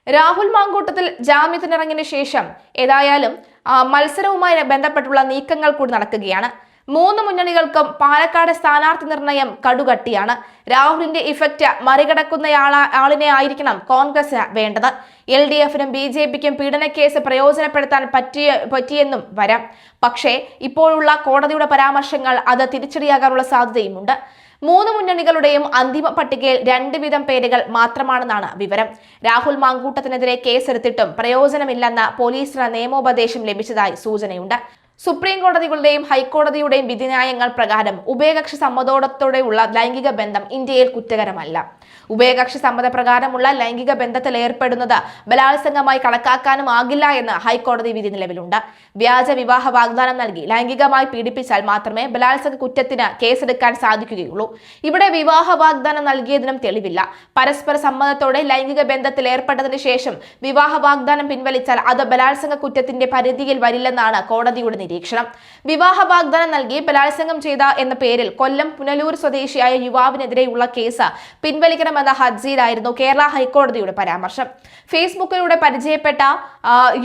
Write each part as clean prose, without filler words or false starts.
രാഹുൽ മാങ്കൂട്ടത്തിൽ ജാമ്യത്തിനിറങ്ങിയ ശേഷം ഏതായാലും മത്സരവുമായി ബന്ധപ്പെട്ടുള്ള നീക്കങ്ങൾ കൂടി നടക്കുകയാണ്. മൂന്ന് മുന്നണികൾക്കും പാലക്കാട് സ്ഥാനാർത്ഥി നിർണയം കടുകട്ടിയാണ്. രാഹുലിന്റെ ഇഫക്റ്റ് മറികടക്കുന്നയാളിനെ ആയിരിക്കണം കോൺഗ്രസിന് വേണ്ടത്. LDFനും BJPക്കും പീഡനക്കേസ് പ്രയോജനപ്പെടുത്താൻ പറ്റിയെന്നും വരാം. പക്ഷേ ഇപ്പോഴുള്ള കോടതിയുടെ പരാമർശങ്ങൾ അത് തിരിച്ചടിയാകാനുള്ള സാധ്യതയുമുണ്ട്. മൂന്ന് മുന്നണികളുടെയും അന്തിമ പട്ടികയിൽ 2 വീതം പേരുകൾ മാത്രമാണെന്നാണ് വിവരം. രാഹുൽ മാങ്കൂട്ടത്തിനെതിരെ കേസെടുത്തിട്ടും പ്രയോജനമില്ലെന്ന പോലീസിന് നിയമോപദേശം ലഭിച്ചതായി സൂചനയുണ്ട്. സുപ്രീം കോടതികളുടെയും ഹൈക്കോടതിയുടെയും വിധിന്യായങ്ങൾ പ്രകാരം ഉഭയകക്ഷി സമ്മതത്തോടെയുള്ള ലൈംഗിക ബന്ധം ഇന്ത്യയിൽ കുറ്റകരമല്ല. ഉഭയകക്ഷി സമ്മതപ്രകാരമുള്ള ലൈംഗിക ബന്ധത്തിൽ ഏർപ്പെടുന്നത് ബലാത്സംഗമായി കണക്കാക്കാനും ആകില്ല എന്ന് ഹൈക്കോടതി വിധി നിലവിലുണ്ട്. വ്യാജ വിവാഹ വാഗ്ദാനം നൽകി ലൈംഗികമായി പീഡിപ്പിച്ചാൽ മാത്രമേ ബലാത്സംഗ കുറ്റത്തിന് കേസെടുക്കാൻ സാധിക്കുകയുള്ളൂ. ഇവിടെ വിവാഹ വാഗ്ദാനം നൽകിയതിനും തെളിവില്ല. പരസ്പര സമ്മതത്തോടെ ലൈംഗിക ബന്ധത്തിൽ ഏർപ്പെട്ടതിന് ശേഷം വിവാഹ വാഗ്ദാനം പിൻവലിച്ചാൽ അത് ബലാത്സംഗ കുറ്റത്തിന്റെ പരിധിയിൽ വരില്ലെന്നാണ് കോടതിയുടെ നിരീക്ഷണം. വിവാഹ വാഗ്ദാനം നൽകി ബലാത്സംഗം ചെയ്ത എന്ന പേരിൽ കൊല്ലം പുനലൂർ സ്വദേശിയായ യുവാവിനെതിരെയുള്ള കേസ് പിൻവലിക്കണമെന്ന ഹർജിയിലായിരുന്നു കേരള ഹൈക്കോടതിയുടെ പരാമർശം. ഫേസ്ബുക്കിലൂടെ പരിചയപ്പെട്ട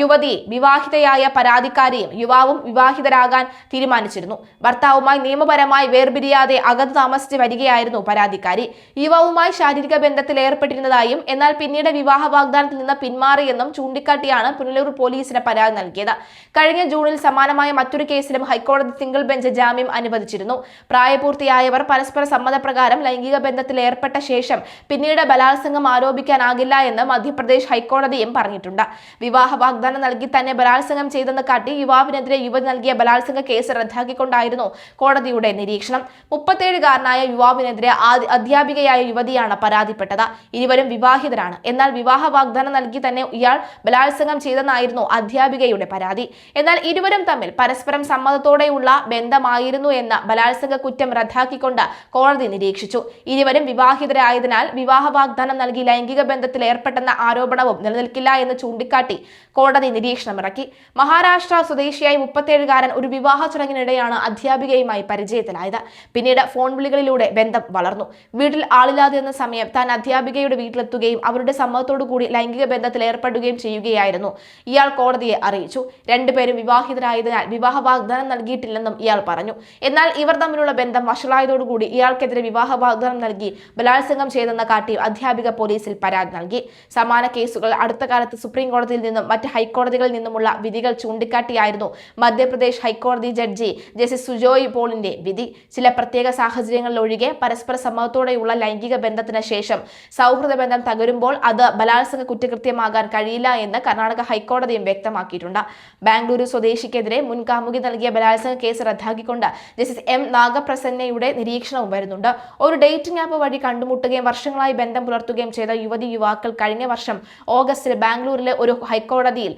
യുവതി വിവാഹിതയായ പരാതിക്കാരിയും യുവാവും വിവാഹിതരാകാൻ തീരുമാനിച്ചിരുന്നു. ഭർത്താവുമായി നിയമപരമായി വേർപിരിയാതെ അകത്ത് താമസിച്ച് വരികയായിരുന്നു പരാതിക്കാരി. യുവാവുമായി ശാരീരിക ബന്ധത്തിൽ ഏർപ്പെട്ടിരുന്നതായും എന്നാൽ പിന്നീട് വിവാഹ വാഗ്ദാനത്തിൽ നിന്ന് പിന്മാറിയെന്നും ചൂണ്ടിക്കാട്ടിയാണ് പുനലൂർ പോലീസിന് പരാതി നൽകിയത്. കഴിഞ്ഞ ജൂണിൽ സമാനമായ മറ്റൊരു കേസിലും ഹൈക്കോടതി സിംഗിൾ ബെഞ്ച് ജാമ്യം അനുവദിച്ചിരുന്നു. പ്രായപൂർത്തിയായവർ പരസ്പര സമ്മതപ്രകാരം ലൈംഗിക ബന്ധത്തിൽ ഏർപ്പെട്ട ശേഷം പിന്നീട് ബലാത്സംഗം ആരോപിക്കാനാകില്ല എന്ന് മധ്യപ്രദേശ് ഹൈക്കോടതിയും പറഞ്ഞിട്ടുണ്ട്. വിവാഹ വാഗ്ദാനം നൽകി തന്നെ ബലാത്സംഗം ചെയ്തെന്ന് കാട്ടി യുവാവിനെതിരെ യുവതി നൽകിയ ബലാത്സംഗ കേസ് റദ്ദാക്കിക്കൊണ്ടായിരുന്നു കോടതിയുടെ നിരീക്ഷണം. 37-കാരനായ യുവാവിനെതിരെ അധ്യാപികയായ യുവതിയാണ് പരാതിപ്പെട്ടത്. ഇരുവരും വിവാഹിതരാണ്. എന്നാൽ വിവാഹ വാഗ്ദാനം നൽകി തന്നെ ഇയാൾ ബലാത്സംഗം ചെയ്തെന്നായിരുന്നു അധ്യാപികയുടെ പരാതി. എന്നാൽ ഇരുവരും തമ്മിൽ പരസ്പരം സമ്മതത്തോടെയുള്ള ബന്ധമായിരുന്നു എന്ന ബലാത്സംഗ കുറ്റം റദ്ദാക്കിക്കൊണ്ട് കോടതി നിരീക്ഷിച്ചു. ഇരുവരും വിവാഹിതരായതിനാൽ വിവാഹ വാഗ്ദാനം നൽകി ലൈംഗിക ബന്ധത്തിൽ ഏർപ്പെട്ടെന്ന ആരോപണവും നിലനിൽക്കില്ല എന്ന് ചൂണ്ടിക്കാട്ടി കോടതി നിരീക്ഷണമിറക്കി. മഹാരാഷ്ട്ര സ്വദേശിയായ 37-കാരൻ ഒരു വിവാഹ ചടങ്ങിനിടെയാണ് അധ്യാപികയുമായി പരിചയത്തിലായത്. പിന്നീട് ഫോൺ വിളികളിലൂടെ ബന്ധം വളർന്നു. വീട്ടിൽ ആളില്ലാതെ എന്ന സമയം താൻ അധ്യാപികയുടെ വീട്ടിലെത്തുകയും അവരുടെ സമ്മതത്തോടു കൂടി ലൈംഗിക ബന്ധത്തിൽ ഏർപ്പെടുകയും ചെയ്യുകയായിരുന്നു. ഇയാൾ കോടതിയെ അറിയിച്ചു. രണ്ടുപേരും വിവാഹിതരായതിനാൽ വിവാഹ വാഗ്ദാനം നൽകിയിട്ടില്ലെന്നും ഇയാൾ പറഞ്ഞു. എന്നാൽ ഇവർ തമ്മിലുള്ള ബന്ധം വഷളായതോടുകൂടി ഇയാൾക്കെതിരെ വിവാഹ വാഗ്ദാനം നൽകി ബലാത്സംഗം ചെയ്തെന്ന് കാട്ടി അധ്യാപിക പോലീസിൽ പരാതി നൽകി. സമാന കേസുകൾ അടുത്ത കാലത്ത് സുപ്രീം കോടതിയിൽ നിന്നും മറ്റ് ഹൈക്കോടതികളിൽ നിന്നുമുള്ള വിധികൾ ചൂണ്ടിക്കാട്ടിയായിരുന്നു മധ്യപ്രദേശ് ഹൈക്കോടതി ജഡ്ജി ജസ്റ്റിസ് സുജോയ് പോളിന്റെ വിധി. ചില പ്രത്യേക സാഹചര്യങ്ങളിൽ ഒഴികെ പരസ്പര സമ്മതത്തോടെയുള്ള ലൈംഗിക ബന്ധത്തിന് ശേഷം സൗഹൃദ ബന്ധം തകരുമ്പോൾ അത് ബലാത്സംഗ കുറ്റകൃത്യമാകാൻ കഴിയില്ല എന്ന് കർണാടക ഹൈക്കോടതിയും വ്യക്തമാക്കിയിട്ടുണ്ട്. ബാംഗ്ലൂരു സ്വദേശിക്കെതിരെ മുൻ കാമുകി നൽകിയ ബലാത്സംഗ കേസ് റദ്ദാക്കിക്കൊണ്ട് ജസ്റ്റിസ് M നാഗപ്രസന്നയുടെ നിരീക്ഷണവും വരുന്നുണ്ട്. ഒരു ഡേറ്റിംഗ് ആപ്പ് വഴി കണ്ടുമുട്ടുകയും വർഷങ്ങളായി ബന്ധം പുലർത്തുകയും ചെയ്ത യുവാക്കൾ കഴിഞ്ഞ വർഷം ഓഗസ്റ്റിൽ ബാംഗ്ലൂരിലെ ഒരു ഹൈക്കോടതിയിൽ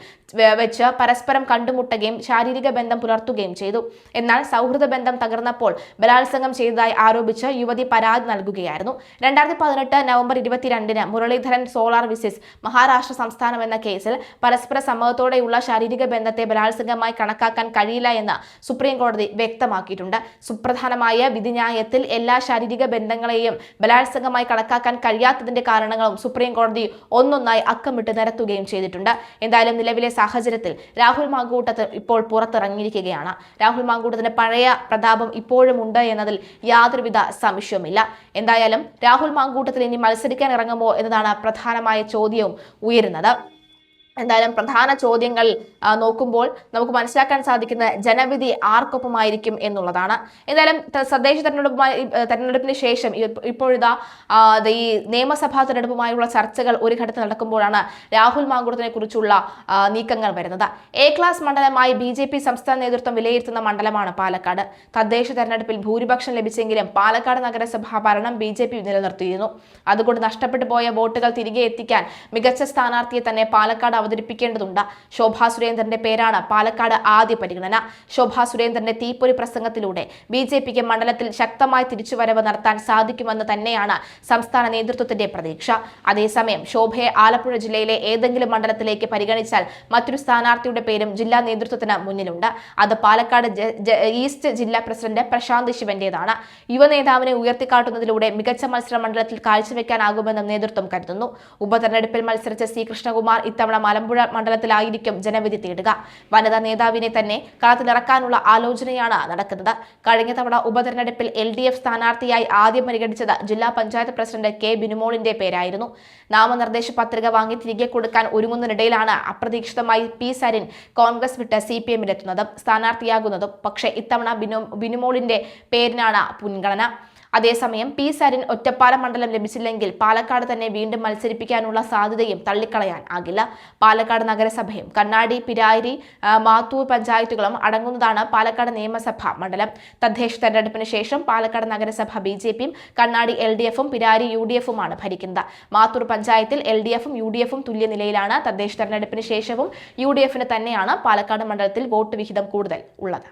വെച്ച് പരസ്പരം കണ്ടുമുട്ടുകയും ശാരീരിക ബന്ധം പുലർത്തുകയും ചെയ്തു. എന്നാൽ സൗഹൃദ ബന്ധം തകർന്നപ്പോൾ ബലാത്സംഗം ചെയ്തതായി ആരോപിച്ച് യുവതി പരാതി നൽകുകയായിരുന്നു. 2018 നവംബർ 22-ന് മുരളീധരൻ സോളാർ വിസിസ് മഹാരാഷ്ട്ര സംസ്ഥാനം എന്ന കേസിൽ പരസ്പര സമ്മതത്തോടെയുള്ള ശാരീരിക ബന്ധത്തെ ബലാത്സംഗമായി കണക്കാക്കാൻ കഴിയില്ല എന്ന് സുപ്രീം കോടതി വ്യക്തമാക്കിയിട്ടുണ്ട്. സുപ്രധാനമായ വിധിന്യായത്തിൽ എല്ലാ ശാരീരിക ബന്ധങ്ങളെയും ബലാത്സംഗമായി കണക്കാക്കാൻ കഴിയാത്തതിന്റെ കാരണങ്ങളും സുപ്രീം കോടതി ഒന്നൊന്നായി അക്കമിട്ട് നിരത്തുകയും ചെയ്തിട്ടുണ്ട്. എന്തായാലും നിലവിലെ സാഹചര്യത്തിൽ രാഹുൽ മാങ്കൂട്ടത്ത് ഇപ്പോൾ പുറത്തിറങ്ങിയിരിക്കുകയാണ്. രാഹുൽ മാങ്കൂട്ടത്തിന്റെ പഴയ പ്രതാപം ഇപ്പോഴും ഉണ്ട് എന്നതിൽ യാതൊരുവിധ സംശയവുമില്ല. എന്തായാലും രാഹുൽ മാങ്കൂട്ടത്തിൽ ഇനി മത്സരിക്കാൻ ഇറങ്ങുമോ എന്നതാണ് പ്രധാനമായ ചോദ്യവും ഉയരുന്നത്. എന്തായാലും പ്രധാന ചോദ്യങ്ങൾ നോക്കുമ്പോൾ നമുക്ക് മനസ്സിലാക്കാൻ സാധിക്കുന്ന ജനവിധി ആർക്കൊപ്പമായിരിക്കും എന്നുള്ളതാണ്. എന്തായാലും തദ്ദേശ തെരഞ്ഞെടുപ്പിന് ശേഷം ഇപ്പോഴിതാ ഈ നിയമസഭാ തെരഞ്ഞെടുപ്പുമായുള്ള ചർച്ചകൾ ഒരു ഘട്ടത്തിൽ നടക്കുമ്പോഴാണ് രാഹുൽ മാങ്കൂട്ടത്തിനെ കുറിച്ചുള്ള നീക്കങ്ങൾ വരുന്നത്. A ക്ലാസ് മണ്ഡലമായി BJP സംസ്ഥാന നേതൃത്വം വിലയിരുത്തുന്ന മണ്ഡലമാണ് പാലക്കാട്. തദ്ദേശ തെരഞ്ഞെടുപ്പിൽ ഭൂരിപക്ഷം ലഭിച്ചെങ്കിലും പാലക്കാട് നഗരസഭാ ഭരണം BJP നിലനിർത്തിയിരുന്നു. അതുകൊണ്ട് നഷ്ടപ്പെട്ടു പോയ വോട്ടുകൾ തിരികെ എത്തിക്കാൻ മികച്ച സ്ഥാനാർത്ഥിയെ തന്നെ പാലക്കാട് അവതരിപ്പിക്കേണ്ടതുണ്ട്. ശോഭാ സുരേന്ദ്രന്റെ പേരാണ് പാലക്കാട് ആദ്യ പരിഗണന. ശോഭാ സുരേന്ദ്രന്റെ തീപ്പൊരി പ്രസംഗത്തിലൂടെ BJPക്ക് മണ്ഡലത്തിൽ ശക്തമായ തിരിച്ചുവരവ് നടത്താൻ സാധിക്കുമെന്ന് തന്നെയാണ് സംസ്ഥാന നേതൃത്വത്തിന്റെ പ്രതീക്ഷ. അതേസമയം ശോഭയെ ആലപ്പുഴ ജില്ലയിലെ ഏതെങ്കിലും മണ്ഡലത്തിലേക്ക് പരിഗണിച്ചാൽ മറ്റൊരു സ്ഥാനാർത്ഥിയുടെ പേരും ജില്ലാ നേതൃത്വത്തിന് മുന്നിലുണ്ട്. അത് പാലക്കാട് ഈസ്റ്റ് ജില്ലാ പ്രസിഡന്റ് പ്രശാന്ത് ശിവന്റേതാണ്. യുവനേതാവിനെ ഉയർത്തിക്കാട്ടുന്നതിലൂടെ മികച്ച മത്സര മണ്ഡലത്തിൽ കാഴ്ചവെക്കാനാകുമെന്ന് നേതൃത്വം കരുതുന്നു. ഉപതെരഞ്ഞെടുപ്പിൽ മത്സരിച്ച C. കൃഷ്ണകുമാർ ഇത്തവണ മലമ്പുഴ മണ്ഡലത്തിലായിരിക്കും ജനവിധി തേടുക. വനിതാ നേതാവിനെ തന്നെ കളത്തിലിറക്കാനുള്ള ആലോചനയാണ് നടക്കുന്നത്. കഴിഞ്ഞ തവണ ഉപതെരഞ്ഞെടുപ്പിൽ LDF സ്ഥാനാർത്ഥിയായി ആദ്യം പരിഗണിച്ചത് ജില്ലാ പഞ്ചായത്ത് പ്രസിഡന്റ് K. ബിനുമോളിന്റെ പേരായിരുന്നു. നാമനിർദ്ദേശ പത്രിക വാങ്ങി തിരികെ കൊടുക്കാൻ ഒരുങ്ങുന്നതിനിടയിലാണ് അപ്രതീക്ഷിതമായി P. സരിൻ കോൺഗ്രസ് വിട്ട് CPM-ലെത്തുന്നതും സ്ഥാനാർത്ഥിയാകുന്നതും. പക്ഷേ ഇത്തവണ ബിനുമോളിന്റെ പേരിനാണ് മുൻഗണന. അതേസമയം P. സരിൻ ഒറ്റപ്പാലം മണ്ഡലം ലഭിച്ചില്ലെങ്കിൽ പാലക്കാട് തന്നെ വീണ്ടും മത്സരിപ്പിക്കാനുള്ള സാധ്യതയും തള്ളിക്കളയാൻ ആകില്ല. പാലക്കാട് നഗരസഭയും കണ്ണാടി, പിരാരി, മാത്തൂർ പഞ്ചായത്തുകളും അടങ്ങുന്നതാണ് പാലക്കാട് നിയമസഭാ മണ്ഡലം. തദ്ദേശ തെരഞ്ഞെടുപ്പിന് ശേഷം പാലക്കാട് നഗരസഭ BJPയും കണ്ണാടി LDFും പിരാരി UDFുമാണ് ഭരിക്കുന്നത്. മാത്തൂർ പഞ്ചായത്തിൽ LDFും UDFും തുല്യ നിലയിലാണ്. തദ്ദേശ തെരഞ്ഞെടുപ്പിന് ശേഷവും UDFിന് തന്നെയാണ് പാലക്കാട് മണ്ഡലത്തിൽ വോട്ട് വിഹിതം കൂടുതൽ ഉള്ളത്.